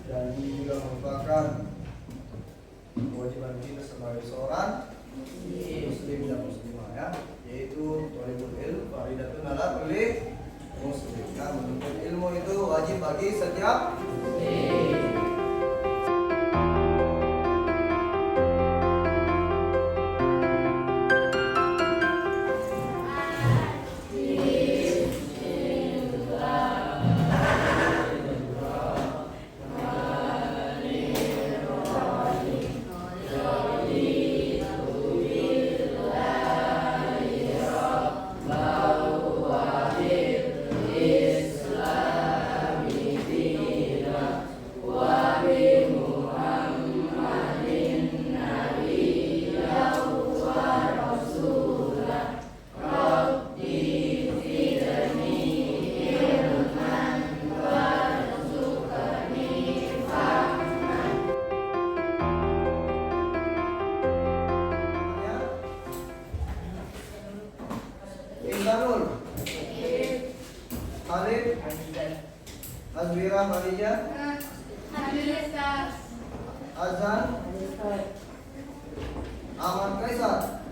Dan ini juga merupakan kewajiban kita sebagai seorang muslim dan muslimah ya, yaitu thalibul ilm faridatun ala kulli muslim. Kan menuntut ilmu itu wajib bagi setiap muslim. Intanul, Alif, Azwira, Khadijah, Azan, Ahmad, Kaisar.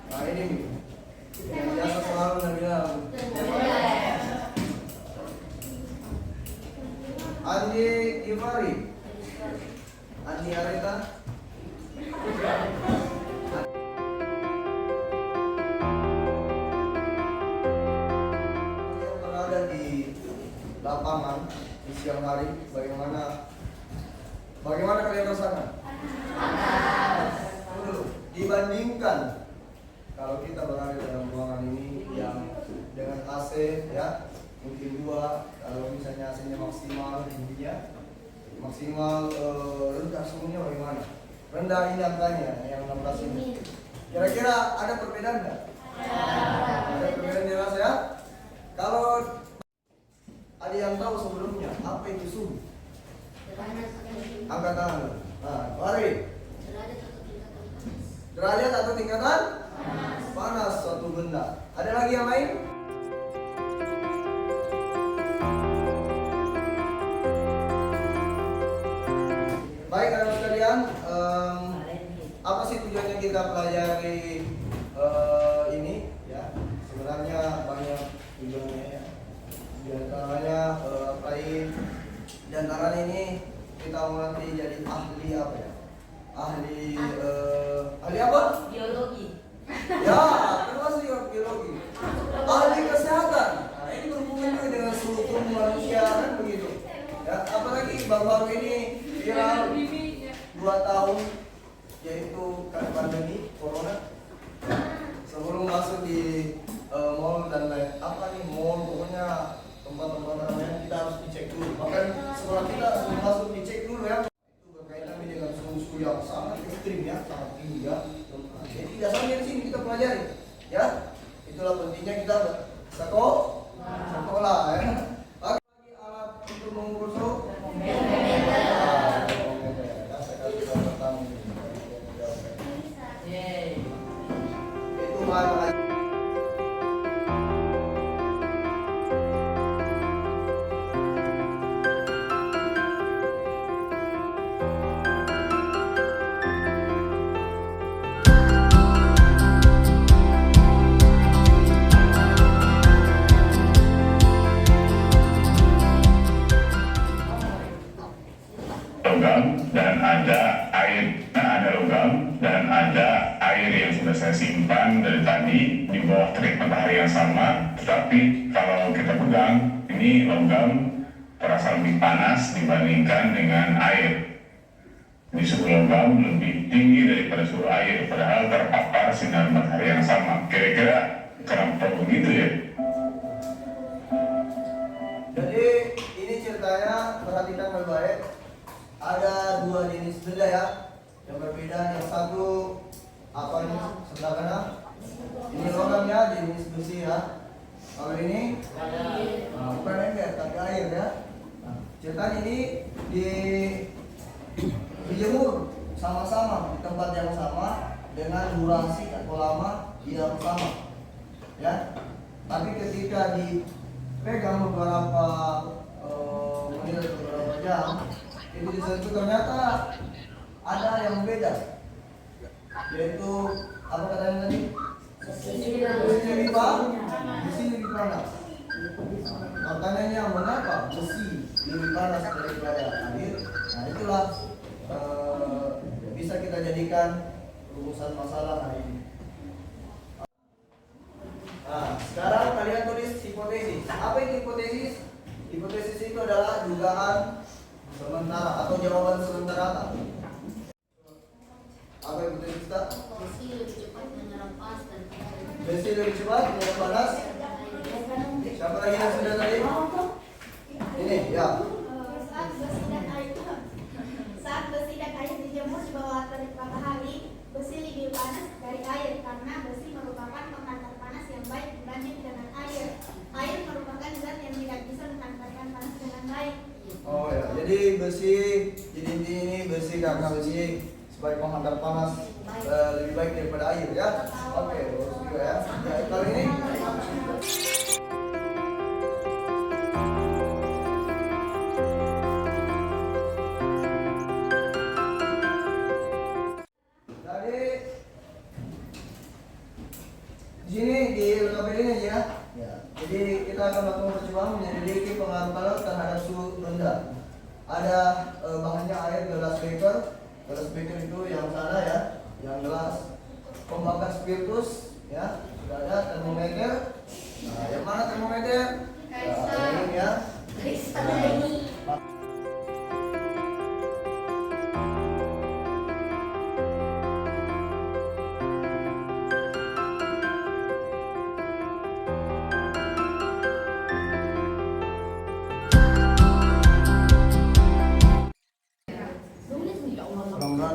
Nah ini biasa selalu Nabila. Andi Ivari, Andi Arita. Lapangan di siang hari, bagaimana kalian rasakan? Dibandingkan kalau kita berada dalam ruangan ini yang dengan AC ya, mungkin 2, kalau misalnya AC-nya maksimal, tingginya maksimal, rendah suhunya bagaimana? Rendah ini angkanya yang 16 ini. Kira-kira ada perbedaan nggak? Ada perbedaan dirasa ya? Kalau ada yang tahu sebelumnya apa itu suhu? Angkat tangan. Nah, mari. Derajat atau tingkatan? Panas suatu benda. Ada lagi yang lain? Baik anak sekalian, apa sih tujuannya kita pelajari ini? Ya, sebenarnya banyak tujuannya ya. Di antaranya di antaranya ini kita mau nanti jadi ahli apa ya? Ahli apa? Biologi. Ya, termasuk juga biologi. Ahli kesehatan. Nah, ini berhubungan juga dengan seluruh tubuh manusia kan begitu. Ya, apalagi baru-baru ini viral 2 tahun yaitu karena pandemi corona. Sebelum masuk di mall dan lain apa nih mall pokoknya tempat-tempat ramai kita harus dicek dulu. Bahkan setelah kita sebelum masuk dicek dulu ya. Itu berkaitan dengan suhu yang sangat ekstrim ya, sangat tinggi ya. Jadi dasarnya di sini kita pelajari ya. Itulah pentingnya kita sekolah ya. Lagi alat untuk mengukur suhu. Itu bahan. Dan ada air, ada logam dan ada air yang sudah saya simpan dari tadi di bawah terik matahari yang sama. Tetapi kalau kita pegang ini logam terasa lebih panas dibandingkan dengan air. Di suhu logam lebih tinggi daripada suhu air, padahal terpapar sinar matahari yang sama. Kira-kira kenapa begitu ya? Jadi ini ceritanya perhatikan baik-baik. Ada 2 jenis benda ya yang berbeda. Yang satu apa ini sebelah kanan? Ini logam ya, jenis besi ya. Kalau ini bukan ember tapi air ya. Nah, ceritanya ini dijemur sama-sama di tempat yang sama dengan durasi atau lama yang sama ya. Tapi ketika dipegang beberapa menit atau beberapa jam panjang, itu disentuh ternyata ada yang beda, yaitu apa katanya tadi? Besi lebih panas. Makanannya mengapa besi lebih panas daripada air? Nah itulah bisa kita jadikan rumusan masalah hari ini. Nah sekarang kalian tulis hipotesis. Apa itu hipotesis? Hipotesis itu adalah dugaan sementara atau jawaban sementara. Apa hipotesis kita? Besi lebih cepat menyerap panas dan Besi lebih cepat menyerap panas. Siapa lagi yang sudah tadi? Ini ya. Saat besi dan air dijemur di bawah terik matahari, besi lebih panas dari air karena besi merupakan penghantar panas yang baik dibanding dengan air. Air merupakan zat yang tidak bisa menghantarkan panas dengan baik. Oh ya, jadi besi, jadi ini besi karena besi sebagai penghantar panas lebih baik daripada air ya. Oke, bagus juga ya. Ya, kali ini di sini di LKPD ini aja ya. Jadi kita akan melakukan percobaan menyelidiki pengaruh kalor terhadap suhu rendah. Ada bahannya air gelas beker. Gelas beker itu yang sana ya, yang gelas pembakar spiritus ya. Sudah ada termometer. Nah, yang mana termometer? Ini ya.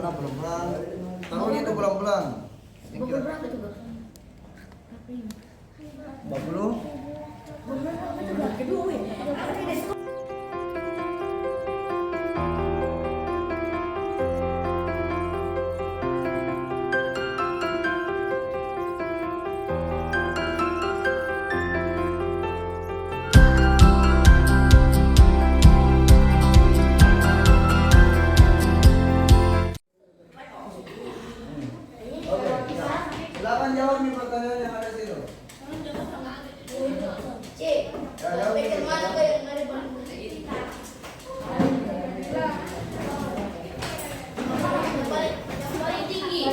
Pelan-pelan. Taruhnya itu pelan-pelan. Bobor berapa itu, Bang? 40. Kedua, weh. Oke, ya. Silakan jawab nih pertanyaan yang ada di situ. C. Ya, jawab nih. Mana tuh yang ada bahan putih? Yang paling tinggi.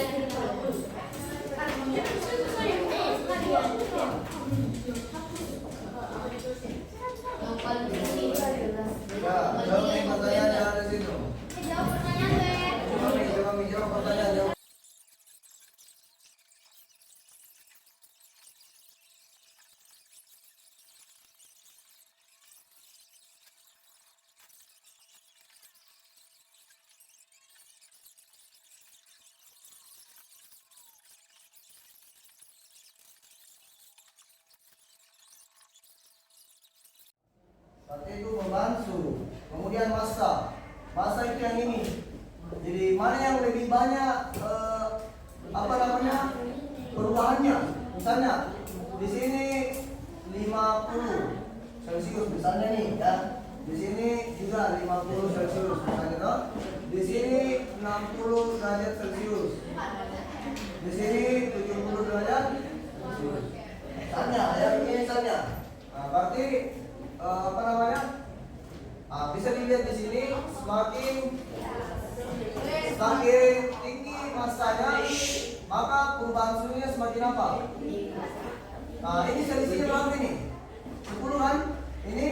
Yang paling tinggi. Ya, jawab nih pertanyaan yang ada di situ. Jawab pertanyaan deh. Jawab pertanyaan. Jawab. Satu itu pembantu, kemudian massa. Massa itu yang ini. Jadi mana yang lebih banyak apa namanya perubahannya? Misalnya di sini 50 Celcius misalnya nih ya. Di sini juga 50 Celcius misalnya toh. Di sini 60 derajat Celcius. Di sini 70 derajat Celcius. Misalnya ya ini misalnya. Nah, berarti apa namanya? Bisa dilihat di sini semakin tinggi massanya, maka perubahan suhunya semakin apa? Nah, ini selisihnya berapa ini? 10 kan? Ini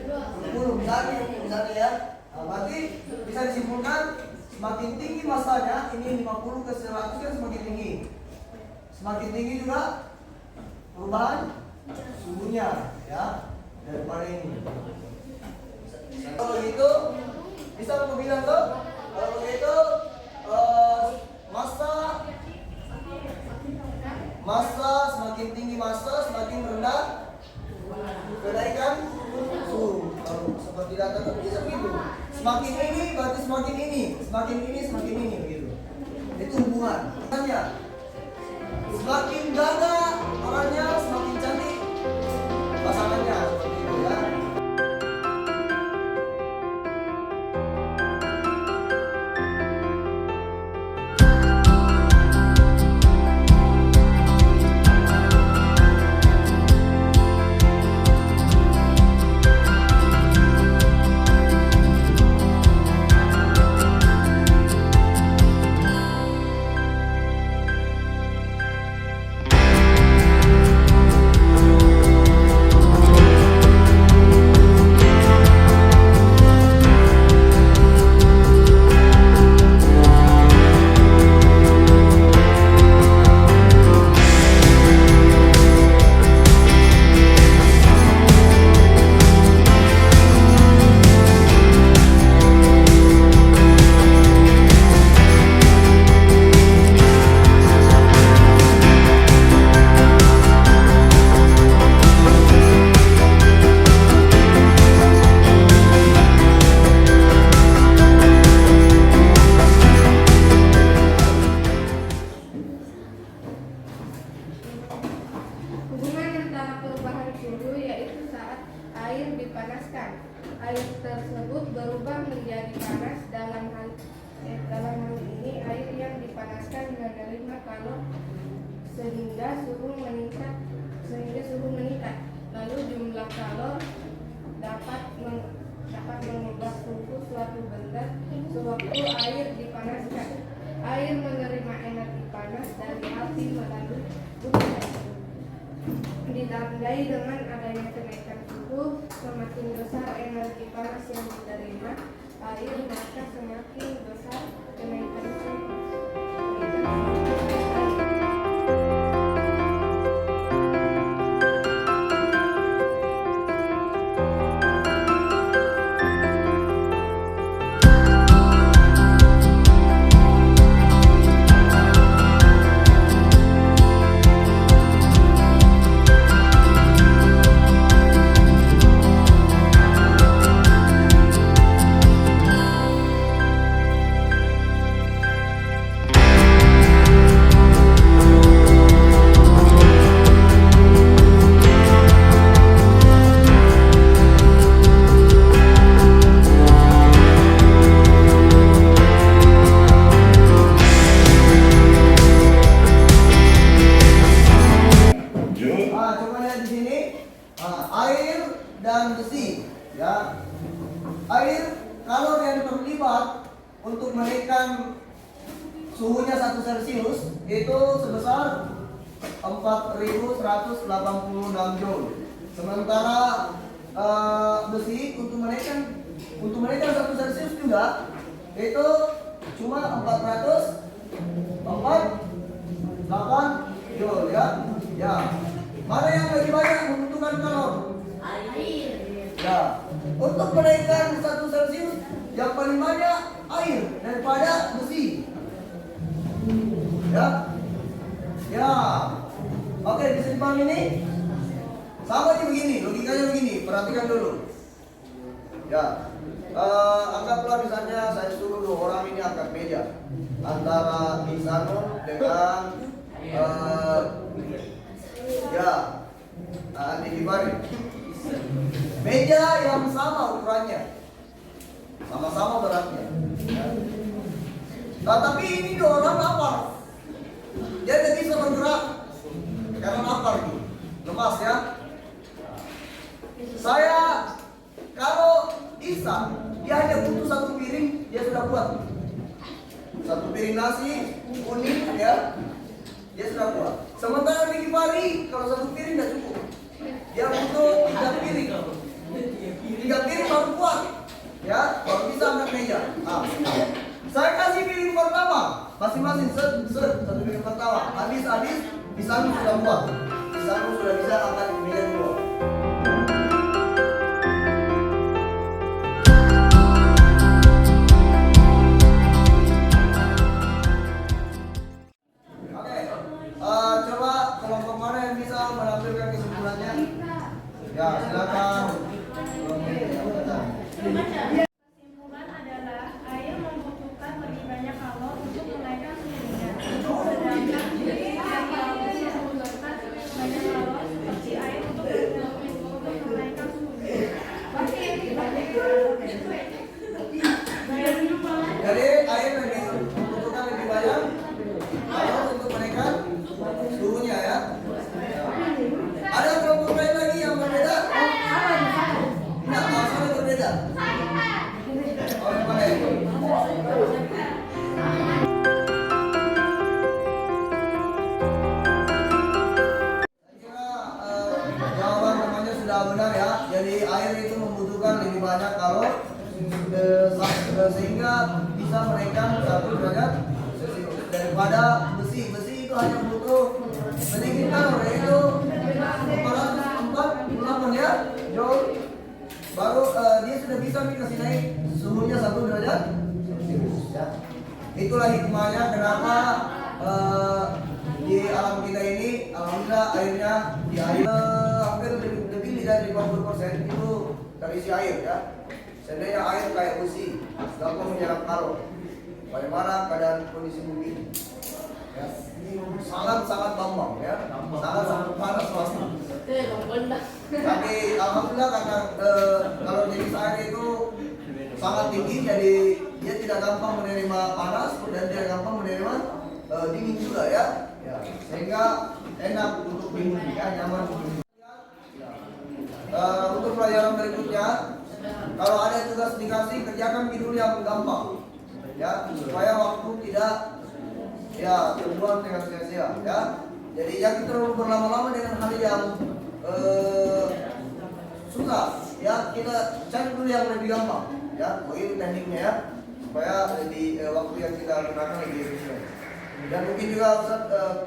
10 misalnya ya. Nah, berarti bisa disimpulkan semakin tinggi massanya, ini 50 ke 100 kan semakin tinggi. Semakin tinggi juga perubahan suhunya ya daripada ini. Kalau begitu bisa aku bilang tuh, kalau begitu massa semakin tinggi massa semakin rendah kenaikan suhu. Seperti data kan bisa begitu. Semakin ini berarti semakin ini, semakin ini begitu. Itu hubungan. Tanya. Semakin gagah orangnya semakin cantik pasangannya seperti itu ya. dari panas. Dalam hal ini air yang dipanaskan menerima kalor sehingga suhu meningkat. Lalu jumlah kalor dapat mengubah suhu suatu benda sewaktu air dipanaskan. Air menerima energi panas dari api melalui udara. Ditandai dengan adanya kenaikan suhu, semakin besar energi panas yang diterima air, maka semakin besar kenaikan suhu. Coba lihat di sini, air dan besi, ya. Air kalor yang terlibat untuk menaikkan suhunya 1 Celcius itu sebesar 4.186 Joule. Sementara besi untuk menaikkan 1 Celcius juga itu cuma 408 Joule, ya. Ya. Mana yang lebih banyak membutuhkan kalor? Air. Ya. Untuk menaikkan 1 Celcius yang paling banyak air daripada besi. Ya. Ya. Oke, bisa dipahami ini? Sama aja begini, logikanya begini, perhatikan dulu. Ya. Anggaplah misalnya saya suruh 2 orang ini angkat meja antara Isanul dengan Andi Gifari. Meja yang sama ukurannya, sama-sama beratnya. Nah, tapi ini 2 orang lapar, dia tidak bisa bergerak karena lapar nih, lemas ya. Saya kalau Isa, dia hanya butuh 1 piring, dia sudah buat 1 piring nasi kuning, ya. Dia sudah kuat. Sementara Andi Gifari kalau 1 piring tidak cukup. Dia butuh 3 piring. 3 piring baru kuat. Ya, baru bisa angkat meja. Nah, saya kasih piring pertama, masing-masing set 1 piring pertama. Habis bisa sudah kuat. Bisa sudah bisa angkat meja kedua. Coba kelompok mana yang bisa menampilkan kesimpulannya? Ya, silakan. Kesimpulan adalah air membutuhkan lebih banyak kalor untuk menaikkan suhunya. Sedangkan yang membutuhkan banyak kalor seperti air untuk menaikkan suhunya. Jadi air membutuhkan lebih banyak kalor untuk menaikkan suhunya, ya. Ada kelompok lain lagi yang berbeda? Tidak, masalah berbeda. Oh, gimana itu? Jawaban temannya sudah benar, ya. Jadi air itu membutuhkan lebih banyak kalor sehingga bisa menaikkan 1 derajat daripada besi. Besi itu hanya butuh sedikit kalor, yaitu 448 ya Joule. Baru dia sudah bisa dikasih naik suhunya 1 derajat Celcius, ya. Itulah hikmahnya kenapa di alam kita ini alhamdulillah airnya di air hampir lebih dari 50% itu terisi air, ya. Seandainya air kayak besi gampang menyerap kalor. Bagaimana keadaan kondisi bumi? Ya, ini sangat bambang, ya, sangat panas pasti. Tapi alhamdulillah karena kalau jenis air itu sangat tinggi, jadi dia tidak gampang menerima panas dan tidak gampang menerima dingin juga ya. Sehingga enak untuk minum ya, nyaman untuk minum. Untuk pelajaran berikutnya, kalau ada tugas dikasih kerjakan dulu yang gampang ya, supaya waktu tidak terbuang dengan sia-sia ya. Jadi jangan terlalu berlama-lama dengan hal yang susah ya, kita cari dulu yang lebih gampang ya, begitu tekniknya ya, supaya lebih waktu yang kita gunakan lebih efisien. Dan mungkin juga Ustaz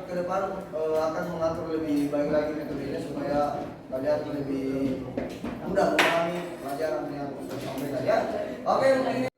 ke depan akan mengatur lebih baik lagi metodenya supaya kalian lebih mudah memahami pelajaran yang disampaikan ya. Oke, mungkin ini